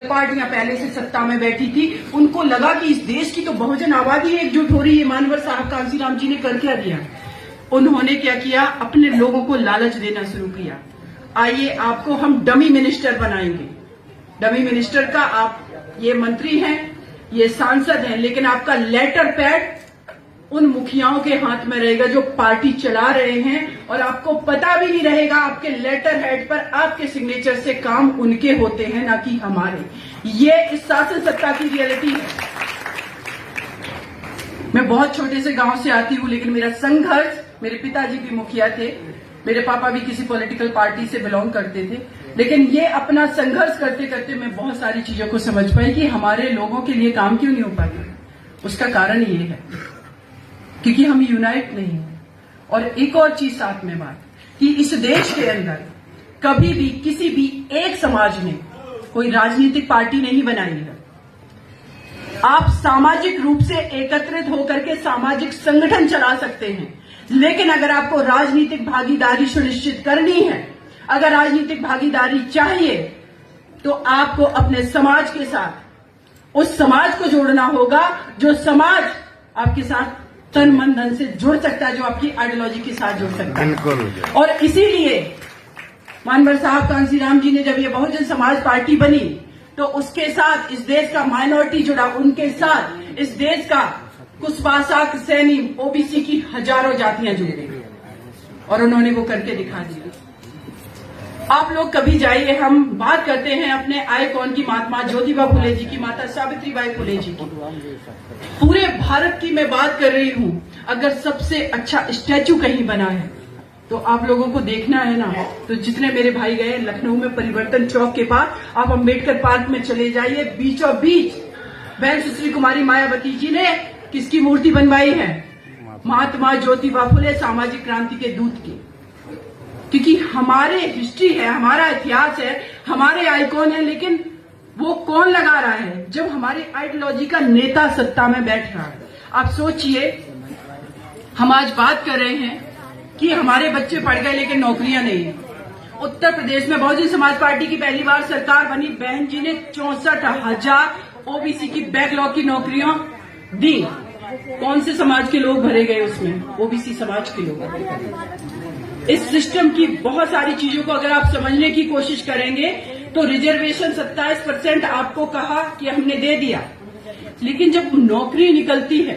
पार्टियां पहले से सत्ता में बैठी थी, उनको लगा कि इस देश की तो बहुजन आबादी एकजुट हो रही है। मानवर साहब कांसीराम जी ने कर क्या दिया? उन्होंने क्या किया? अपने लोगों को लालच देना शुरू किया। आइए आपको हम डमी मिनिस्टर बनाएंगे। डमी मिनिस्टर का आप ये मंत्री हैं, ये सांसद हैं, लेकिन आपका लेटर पैड उन मुखियाओं के हाथ में रहेगा जो पार्टी चला रहे हैं, और आपको पता भी नहीं रहेगा आपके लेटर हेड पर आपके सिग्नेचर से काम उनके होते हैं, ना कि हमारे। ये इस शासन सत्ता की रियलिटी है। मैं बहुत छोटे से गांव से आती हूं, लेकिन मेरा संघर्ष, मेरे पिताजी भी मुखिया थे, मेरे पापा भी किसी पॉलिटिकल पार्टी से बिलोंग करते थे, लेकिन ये अपना संघर्ष करते करते मैं बहुत सारी चीजों को समझ पाई कि हमारे लोगों के लिए काम क्यों नहीं हो पाता। उसका कारण ये है क्योंकि हम यूनाइट नहीं हैं। और एक और चीज साथ में बात, कि इस देश के अंदर कभी भी किसी भी एक समाज ने कोई राजनीतिक पार्टी नहीं बनाई है। आप सामाजिक रूप से एकत्रित होकर के सामाजिक संगठन चला सकते हैं, लेकिन अगर आपको राजनीतिक भागीदारी सुनिश्चित करनी है, अगर राजनीतिक भागीदारी चाहिए, तो आपको अपने समाज के साथ उस समाज को जोड़ना होगा जो समाज आपके साथ तन मन धन से जुड़ सकता है, जो आपकी आइडियोलॉजी के साथ जुड़ सकता है। और इसीलिए मानवर साहब कांसीराम जी ने जब ये बहुजन समाज पार्टी बनी, तो उसके साथ इस देश का माइनॉरिटी जुड़ा, उनके साथ इस देश का कुशवाहा सैनी ओबीसी की हजारों जातियां जुड़ गई, और उन्होंने वो करके दिखा दिया। आप लोग कभी जाइए, हम बात करते हैं अपने आइकॉन की, महात्मा ज्योतिबा फुले जी की, माता सावित्रीबाई फुले जी की। पूरे भारत की मैं बात कर रही हूं। अगर सबसे अच्छा स्टैचू कहीं बना है तो आप लोगों को देखना है ना, तो जितने मेरे भाई गए लखनऊ में परिवर्तन चौक के पास, आप अंबेडकर पार्क में चले जाइए, बीचों बीच बहन सुश्री कुमारी मायावती जी ने किसकी मूर्ति बनवाई है? महात्मा ज्योतिबा फुले, सामाजिक क्रांति के दूत की। क्योंकि हमारे हिस्ट्री है, हमारा इतिहास है, हमारे आइकॉन है, लेकिन वो कौन लगा रहा है? जब हमारी आइडियोलॉजी का नेता सत्ता में बैठ रहा है। आप सोचिए, हम आज बात कर रहे हैं कि हमारे बच्चे पढ़ गए लेकिन नौकरियां नहीं। उत्तर प्रदेश में बहुजन समाज पार्टी की पहली बार सरकार बनी, बहन जी ने 64,000 ओबीसी की बैकलॉग की नौकरियां दी। कौन से समाज के लोग भरे गए उसमें? ओबीसी समाज के लोग। इस सिस्टम की बहुत सारी चीजों को अगर आप समझने की कोशिश करेंगे तो रिजर्वेशन 27% आपको कहा कि हमने दे दिया, लेकिन जब नौकरी निकलती है